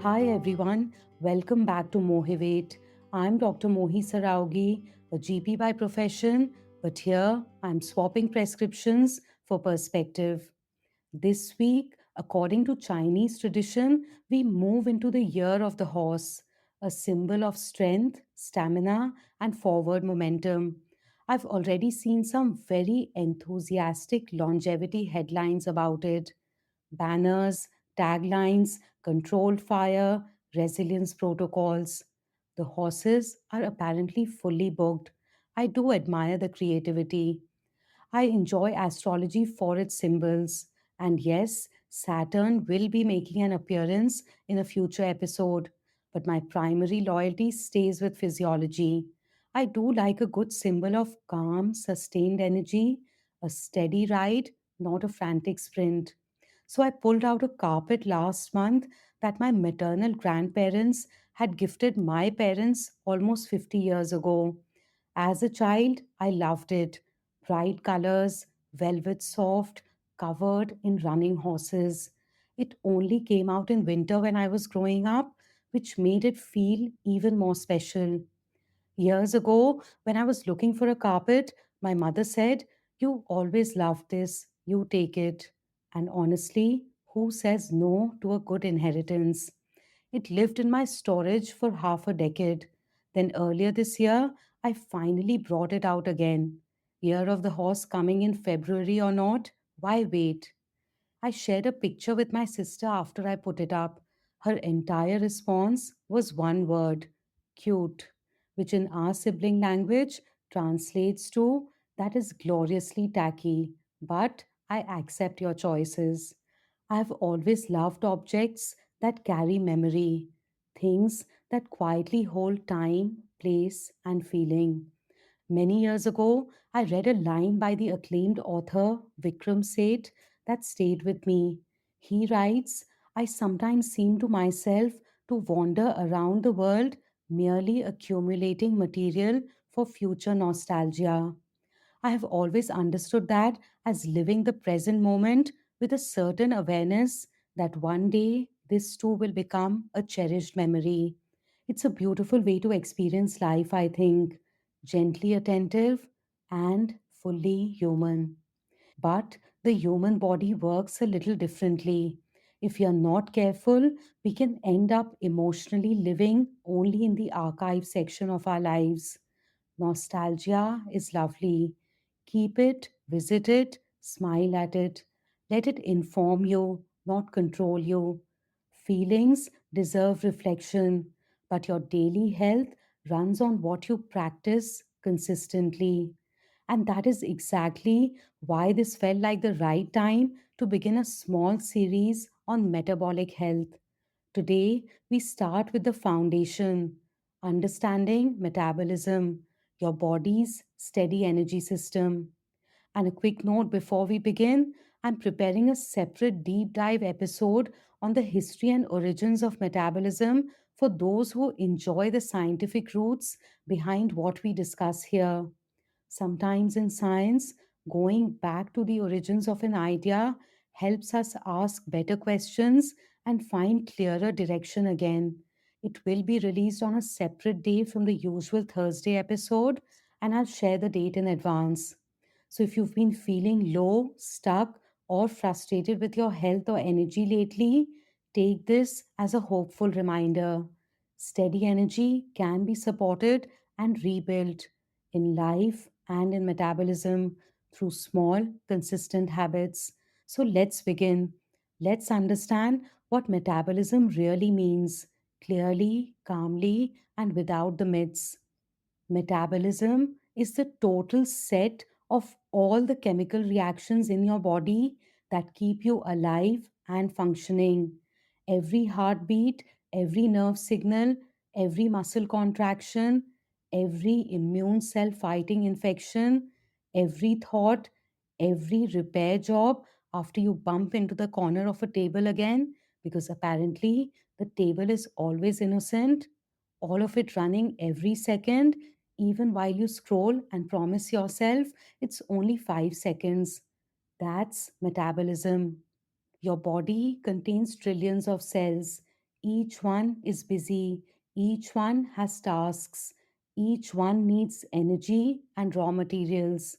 Hi everyone, welcome back to MOHIVATE. I'm Dr. Mohi Sarawgee, a GP by profession, but here I'm swapping prescriptions for perspective. This week, according to Chinese tradition, we move into the year of the horse, a symbol of strength, stamina, and forward momentum. I've already seen some very enthusiastic longevity headlines about it. Banners, taglines, controlled fire, resilience protocols. The horses are apparently fully booked. I do admire the creativity. I enjoy astrology for its symbols. And yes, Saturn will be making an appearance in a future episode. But my primary loyalty stays with physiology. I do like a good symbol of calm, sustained energy, a steady ride, not a frantic sprint. So I pulled out a carpet last month that my maternal grandparents had gifted my parents almost 50 years ago. As a child, I loved it. Bright colors, velvet soft, covered in running horses. It only came out in winter when I was growing up, which made it feel even more special. Years ago, when I was looking for a carpet, my mother said, "You always loved this, you take it." And honestly, who says no to a good inheritance? It lived in my storage for half a decade. Then earlier this year, I finally brought it out again. Year of the horse coming in February or not? Why wait? I shared a picture with my sister after I put it up. Her entire response was one word: cute, which in our sibling language translates to "that is gloriously tacky, but I accept your choices." I've always loved objects that carry memory, things that quietly hold time, place, and feeling. Many years ago, I read a line by the acclaimed author Vikram Seth that stayed with me. He writes, "I sometimes seem to myself to wander around the world merely accumulating material for future nostalgia." I have always understood that as living the present moment with a certain awareness that one day this too will become a cherished memory. It's a beautiful way to experience life, I think. Gently attentive and fully human. But the human body works a little differently. If you're not careful, we can end up emotionally living only in the archive section of our lives. Nostalgia is lovely. Keep it, visit it, smile at it. Let it inform you, not control you. Feelings deserve reflection, but your daily health runs on what you practice consistently. And that is exactly why this felt like the right time to begin a small series on metabolic health. Today, we start with the foundation: understanding metabolism, your body's steady energy system. And a quick note before we begin: I'm preparing a separate deep dive episode on the history and origins of metabolism for those who enjoy the scientific roots behind what we discuss here. Sometimes in science, going back to the origins of an idea helps us ask better questions and find clearer direction again. It will be released on a separate day from the usual Thursday episode, and I'll share the date in advance. So if you've been feeling low, stuck, or frustrated with your health or energy lately, take this as a hopeful reminder. Steady energy can be supported and rebuilt in life and in metabolism through small, consistent habits. So let's begin. Let's understand what metabolism really means clearly, calmly, and without the myths. Metabolism is the total set of all the chemical reactions in your body that keep you alive and functioning. Every heartbeat, every nerve signal, every muscle contraction, every immune cell fighting infection, every thought, every repair job after you bump into the corner of a table again, because apparently the table is always innocent, all of it running every second, even while you scroll and promise yourself it's only 5 seconds. That's metabolism. Your body contains trillions of cells. Each one is busy, each one has tasks, each one needs energy and raw materials.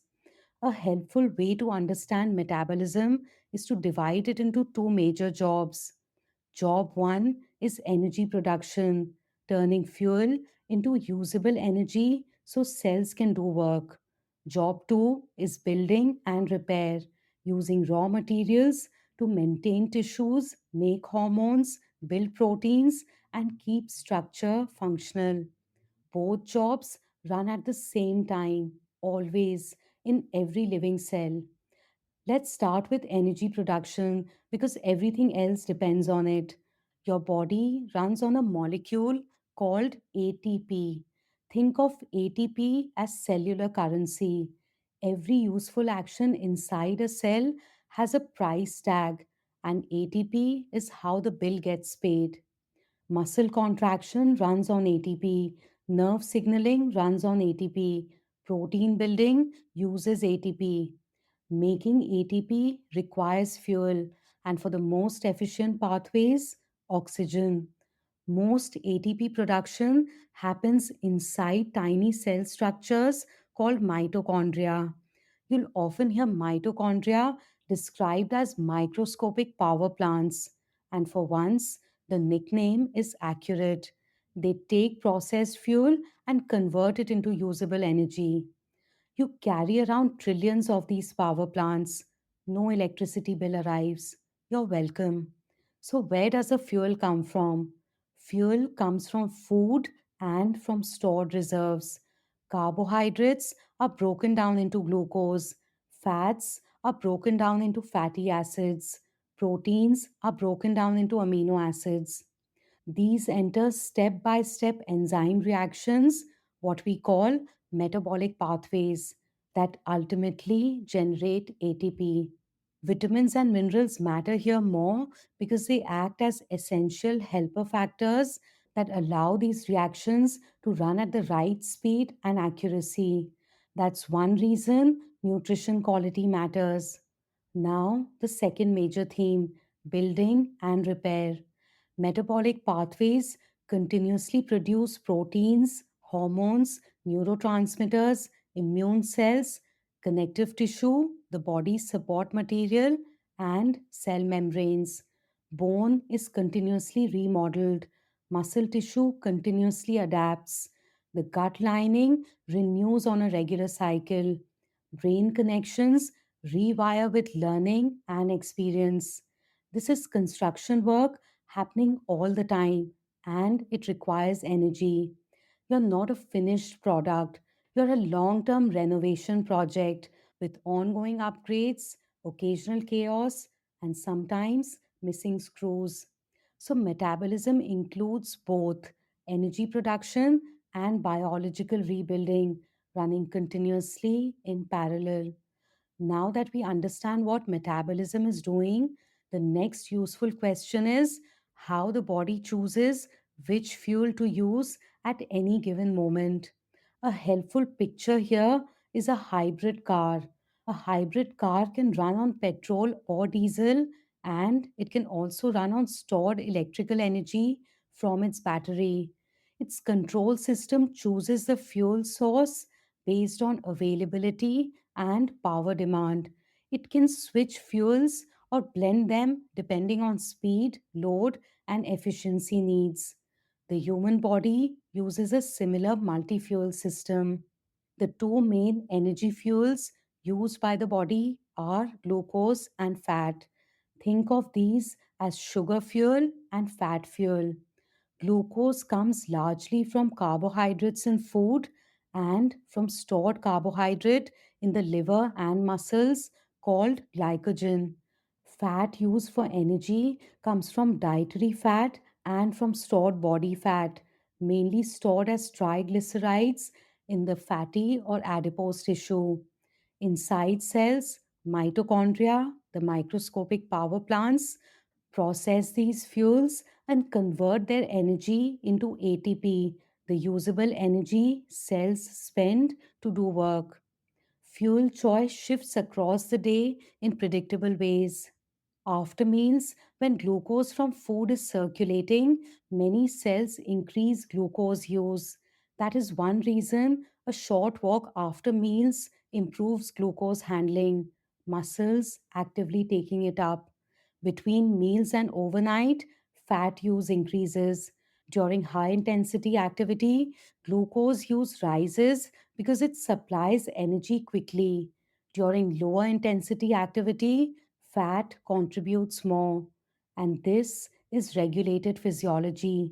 A helpful way to understand metabolism is to divide it into two major jobs. Job 1 is energy production, turning fuel into usable energy so cells can do work. Job 2 is building and repair, using raw materials to maintain tissues, make hormones, build proteins, and keep structure functional. Both jobs run at the same time, always, in every living cell. Let's start with energy production because everything else depends on it. Your body runs on a molecule called ATP. Think of ATP as cellular currency. Every useful action inside a cell has a price tag, and ATP is how the bill gets paid. Muscle contraction runs on ATP, nerve signaling runs on ATP, protein building uses ATP. Making ATP requires fuel, and for the most efficient pathways, oxygen. Most ATP production happens inside tiny cell structures called mitochondria. You'll often hear mitochondria described as microscopic power plants, and for once, the nickname is accurate. They take processed fuel and convert it into usable energy. You carry around trillions of these power plants. No electricity bill arrives. You're welcome. So, where does the fuel come from? Fuel comes from food and from stored reserves. Carbohydrates are broken down into glucose. Fats are broken down into fatty acids. Proteins are broken down into amino acids. These enter step by step enzyme reactions, what we call metabolic pathways, that ultimately generate ATP. Vitamins and minerals matter here more because they act as essential helper factors that allow these reactions to run at the right speed and accuracy. That's one reason nutrition quality matters. Now, the second major theme, building and repair. Metabolic pathways continuously produce proteins, hormones, neurotransmitters, immune cells, connective tissue, the body's support material, and cell membranes. Bone is continuously remodeled. Muscle tissue continuously adapts. The gut lining renews on a regular cycle. Brain connections rewire with learning and experience. This is construction work happening all the time and it requires energy. You're not a finished product, you're a long term renovation project with ongoing upgrades, occasional chaos, and sometimes missing screws. So, metabolism includes both energy production and biological rebuilding running continuously in parallel. Now that we understand what metabolism is doing, the next useful question is how the body chooses which fuel to use at any given moment. A helpful picture here is a hybrid car. A hybrid car can run on petrol or diesel, and it can also run on stored electrical energy from its battery. Its control system chooses the fuel source based on availability and power demand. It can switch fuels or blend them depending on speed, load, and efficiency needs. The human body uses a similar multi fuel system. The two main energy fuels used by the body are glucose and fat. Think of these as sugar fuel and fat fuel. Glucose comes largely from carbohydrates in food and from stored carbohydrate in the liver and muscles called glycogen. Fat used for energy comes from dietary fat and from stored body fat, mainly stored as triglycerides in the fatty or adipose tissue. Inside cells, mitochondria, the microscopic power plants, process these fuels and convert their energy into ATP, the usable energy cells spend to do work. Fuel choice shifts across the day in predictable ways. After meals, when glucose from food is circulating, many cells increase glucose use. That is one reason a short walk after meals improves glucose handling, muscles actively taking it up. Between meals and overnight, fat use increases. During high intensity activity, glucose use rises because it supplies energy quickly. During lower intensity activity, fat contributes more. And this is regulated physiology.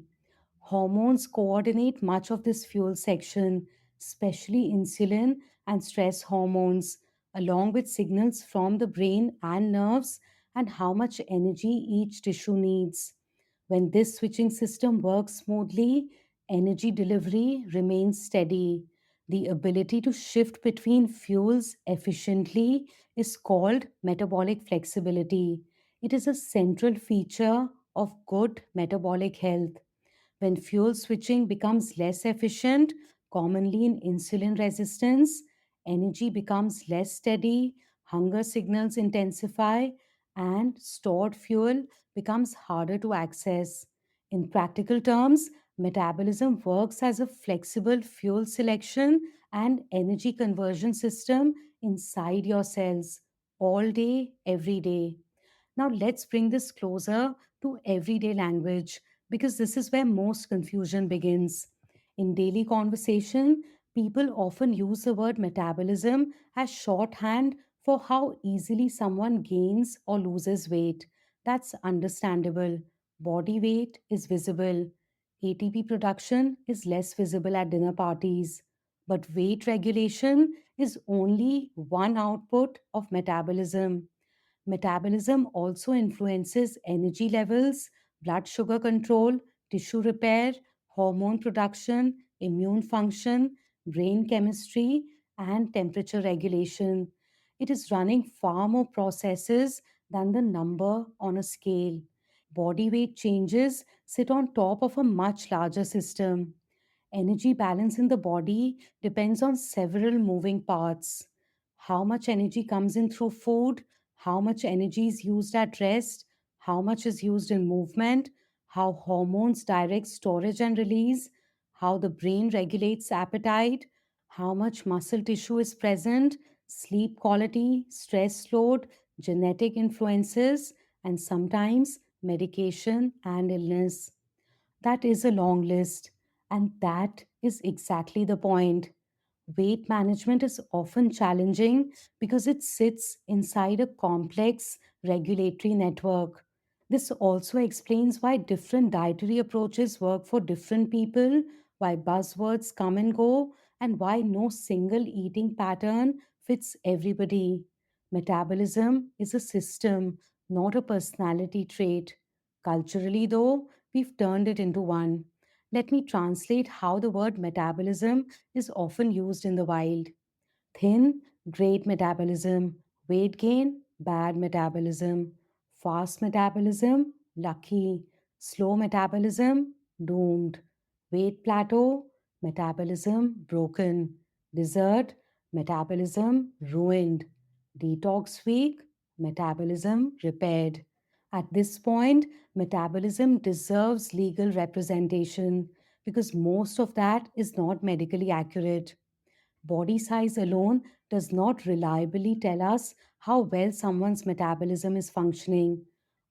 Hormones coordinate much of this fuel section, especially insulin and stress hormones, along with signals from the brain and nerves and how much energy each tissue needs. When this switching system works smoothly, energy delivery remains steady. The ability to shift between fuels efficiently is called metabolic flexibility. It is a central feature of good metabolic health. When fuel switching becomes less efficient, commonly in insulin resistance, energy becomes less steady, hunger signals intensify, and stored fuel becomes harder to access. In practical terms, metabolism works as a flexible fuel selection and energy conversion system inside your cells all day, every day. Now, let's bring this closer to everyday language because this is where most confusion begins. In daily conversation, people often use the word metabolism as shorthand for how easily someone gains or loses weight. That's understandable. Body weight is visible. ATP production is less visible at dinner parties. But weight regulation is only one output of metabolism. Metabolism also influences energy levels, blood sugar control, tissue repair, hormone production, immune function, brain chemistry, and temperature regulation. It is running far more processes than the number on a scale. Body weight changes sit on top of a much larger system. Energy balance in the body depends on several moving parts. How much energy comes in through food, how much energy is used at rest, how much is used in movement, how hormones direct storage and release, how the brain regulates appetite, how much muscle tissue is present, sleep quality, stress load, genetic influences, and sometimes medication and illness. That is a long list, and that is exactly the point. Weight management is often challenging because it sits inside a complex regulatory network. This also explains why different dietary approaches work for different people, why buzzwords come and go, and why no single eating pattern fits everybody. Metabolism is a system, not a personality trait. Culturally, though, we've turned it into one. Let me translate how the word metabolism is often used in the wild. Thin, great metabolism. Weight gain, bad metabolism. Fast metabolism, lucky. Slow metabolism, doomed. Weight plateau, metabolism, broken. Dessert, metabolism, ruined. Detox week, metabolism, repaired. At this point, metabolism deserves legal representation because most of that is not medically accurate. Body size alone does not reliably tell us how well someone's metabolism is functioning.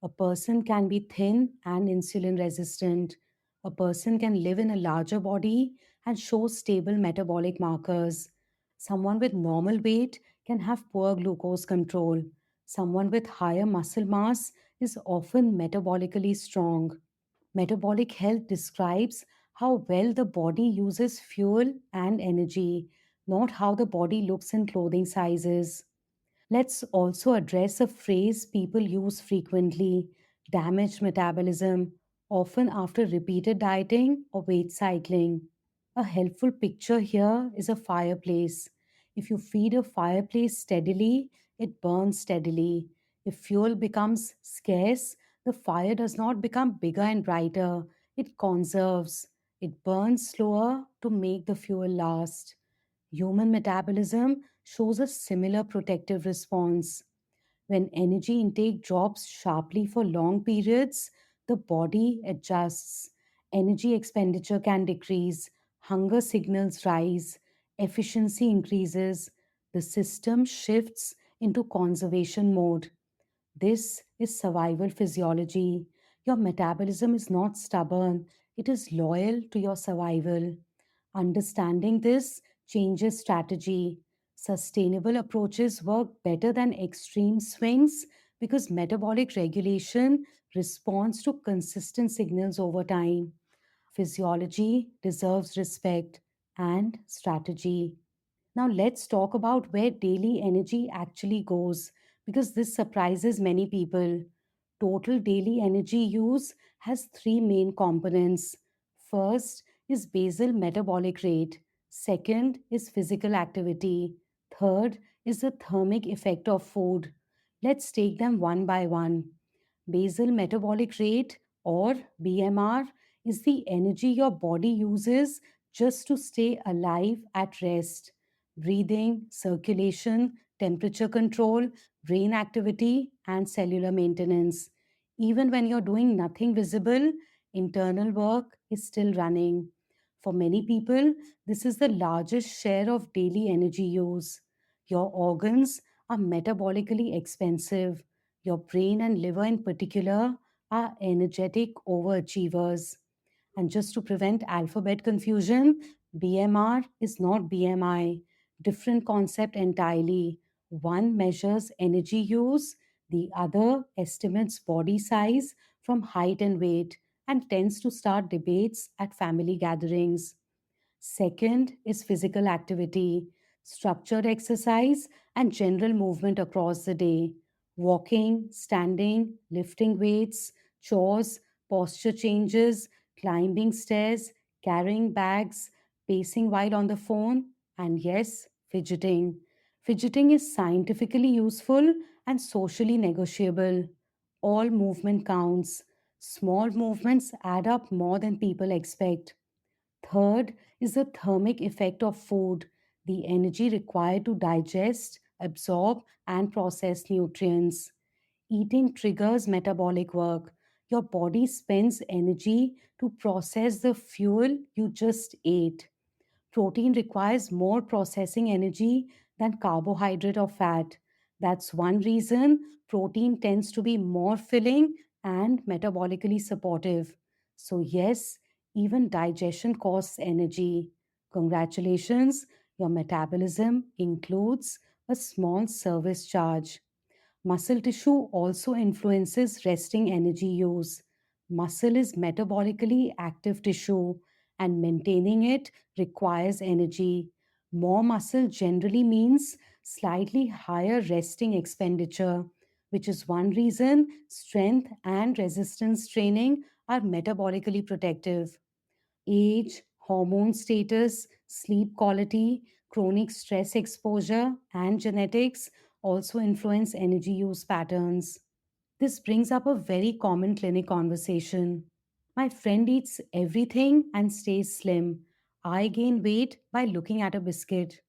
A person can be thin and insulin resistant. A person can live in a larger body and show stable metabolic markers. Someone with normal weight can have poor glucose control. Someone with higher muscle mass is often metabolically strong. Metabolic health describes how well the body uses fuel and energy, not how the body looks in clothing sizes. Let's also address a phrase people use frequently: damaged metabolism, often after repeated dieting or weight cycling. A helpful picture here is a fireplace. If you feed a fireplace steadily, it burns steadily. If fuel becomes scarce, the fire does not become bigger and brighter, it conserves. It burns slower to make the fuel last. Human metabolism shows a similar protective response. When energy intake drops sharply for long periods, the body adjusts. Energy expenditure can decrease, hunger signals rise, efficiency increases, the system shifts into conservation mode. This is survival physiology. Your metabolism is not stubborn, it is loyal to your survival. Understanding this changes strategy. Sustainable approaches work better than extreme swings because metabolic regulation responds to consistent signals over time. Physiology deserves respect and strategy. Now, let's talk about where daily energy actually goes because this surprises many people. Total daily energy use has three main components. First is basal metabolic rate, second is physical activity, third is the thermic effect of food. Let's take them one by one. Basal metabolic rate or BMR is the energy your body uses just to stay alive at rest. Breathing, circulation, temperature control, brain activity, and cellular maintenance. Even when you're doing nothing visible, internal work is still running. For many people, this is the largest share of daily energy use. Your organs are metabolically expensive. Your brain and liver, in particular, are energetic overachievers. And just to prevent alphabet confusion, BMR is not BMI. Different concept entirely. One measures energy use, the other estimates body size from height and weight and tends to start debates at family gatherings. Second is physical activity, structured exercise, and general movement across the day. Walking, standing, lifting weights, chores, posture changes, climbing stairs, carrying bags, pacing while on the phone, and yes, fidgeting. Fidgeting is scientifically useful and socially negotiable. All movement counts. Small movements add up more than people expect. Third is the thermic effect of food, the energy required to digest, absorb, and process nutrients. Eating triggers metabolic work. Your body spends energy to process the fuel you just ate. Protein requires more processing energy than carbohydrate or fat. That's one reason protein tends to be more filling and metabolically supportive. So, yes, even digestion costs energy. Congratulations, your metabolism includes a small service charge. Muscle tissue also influences resting energy use. Muscle is metabolically active tissue, and maintaining it requires energy. More muscle generally means slightly higher resting expenditure, which is one reason strength and resistance training are metabolically protective. Age, hormone status, sleep quality, chronic stress exposure, and genetics also influence energy use patterns. This brings up a very common clinic conversation. My friend eats everything and stays slim. I gain weight by looking at a biscuit.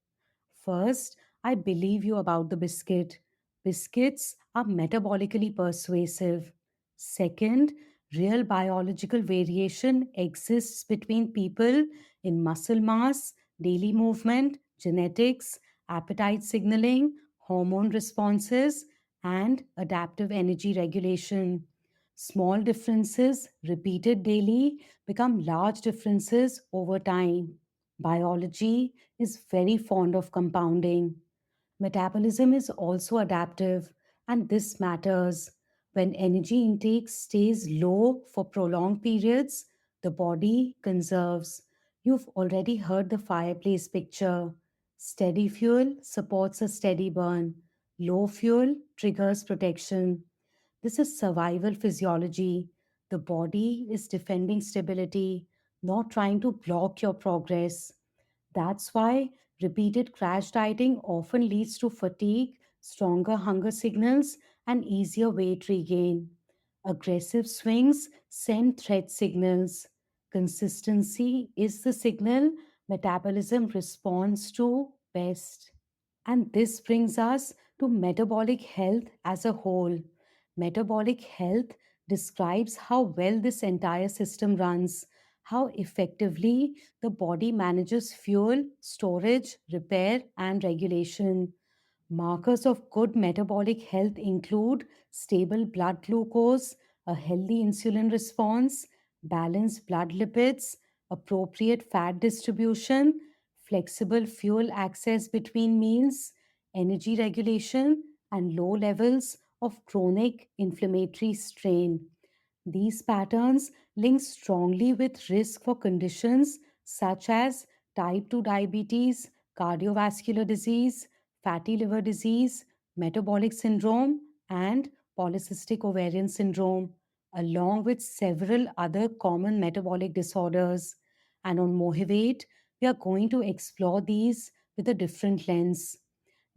First, I believe you about the biscuit. Biscuits are metabolically persuasive. Second, real biological variation exists between people in muscle mass, daily movement, genetics, appetite signaling, hormone responses, and adaptive energy regulation. Small differences repeated daily become large differences over time. Biology is very fond of compounding. Metabolism is also adaptive, and this matters. When energy intake stays low for prolonged periods, the body conserves. You've already heard the fireplace picture. Steady fuel supports a steady burn, low fuel triggers protection. This is survival physiology. The body is defending stability, not trying to block your progress. That's why repeated crash dieting often leads to fatigue, stronger hunger signals, and easier weight regain. Aggressive swings send threat signals. Consistency is the signal metabolism responds to best. And this brings us to metabolic health as a whole. Metabolic health describes how well this entire system runs, how effectively the body manages fuel, storage, repair, and regulation. Markers of good metabolic health include stable blood glucose, a healthy insulin response, balanced blood lipids, appropriate fat distribution, flexible fuel access between meals, energy regulation, and low levels of chronic inflammatory strain. These patterns link strongly with risk for conditions such as type 2 diabetes, cardiovascular disease, fatty liver disease, metabolic syndrome, and polycystic ovarian syndrome, along with several other common metabolic disorders. And on Motivate, we are going to explore these with a different lens.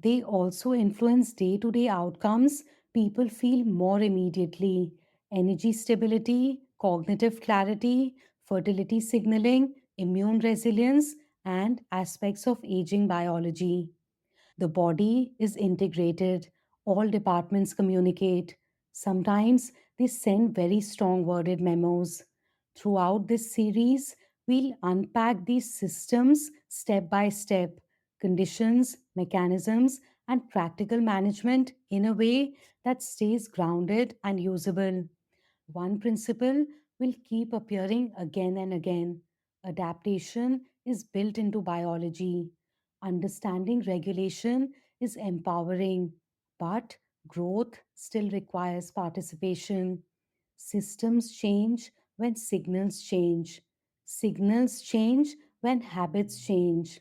They also influence day to day outcomes people feel more immediately: energy stability, cognitive clarity, fertility signaling, immune resilience, and aspects of aging biology. The body is integrated, all departments communicate. Sometimes they send very strong worded memos. Throughout this series, we'll unpack these systems step by step: conditions, mechanisms, and practical management in a way that stays grounded and usable. One principle will keep appearing again and again: adaptation is built into biology. Understanding regulation is empowering, but growth still requires participation. Systems change when signals change. Signals change when habits change.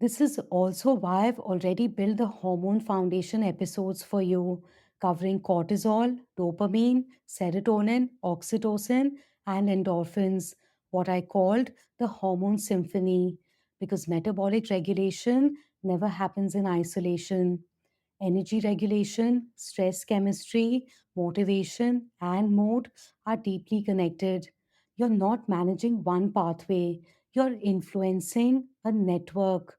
This is also why I've already built the Hormone Foundation episodes for you, covering cortisol, dopamine, serotonin, oxytocin, and endorphins, what I called the hormone symphony, because metabolic regulation never happens in isolation. Energy regulation, stress chemistry, motivation, and mood are deeply connected. You're not managing one pathway, you're influencing a network.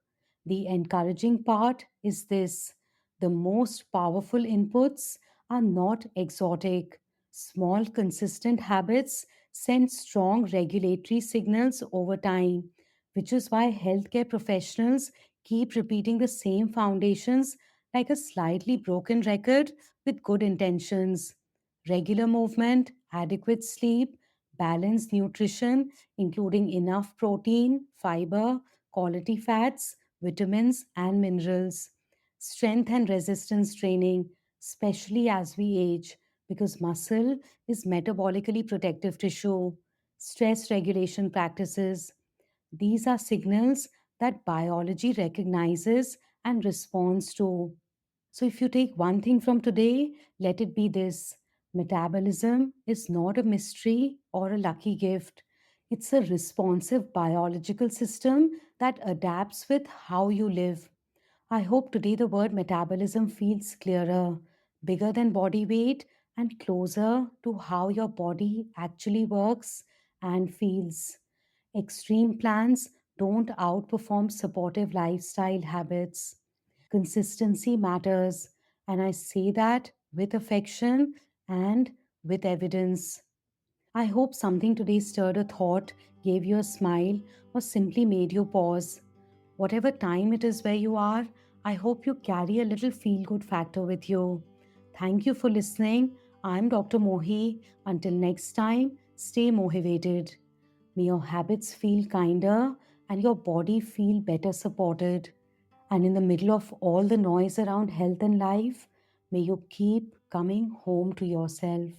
The encouraging part is this: the most powerful inputs are not exotic. Small, consistent habits send strong regulatory signals over time, which is why healthcare professionals keep repeating the same foundations like a slightly broken record with good intentions. Regular movement, adequate sleep, balanced nutrition, including enough protein, fiber, quality fats, vitamins, and minerals. Strength and resistance training, especially as we age, because muscle is metabolically protective tissue. Stress regulation practices. These are signals that biology recognizes and responds to. So, if you take one thing from today, let it be this: metabolism is not a mystery or a lucky gift. It's a responsive biological system that adapts with how you live. I hope today the word metabolism feels clearer, bigger than body weight, and closer to how your body actually works and feels. Extreme plans don't outperform supportive lifestyle habits. Consistency matters, and I say that with affection and with evidence. I hope something today stirred a thought, gave you a smile, or simply made you pause. Whatever time it is where you are, I hope you carry a little feel good factor with you. Thank you for listening. I'm Dr. Mohi. Until next time, stay motivated. May your habits feel kinder and your body feel better supported. And in the middle of all the noise around health and life, may you keep coming home to yourself.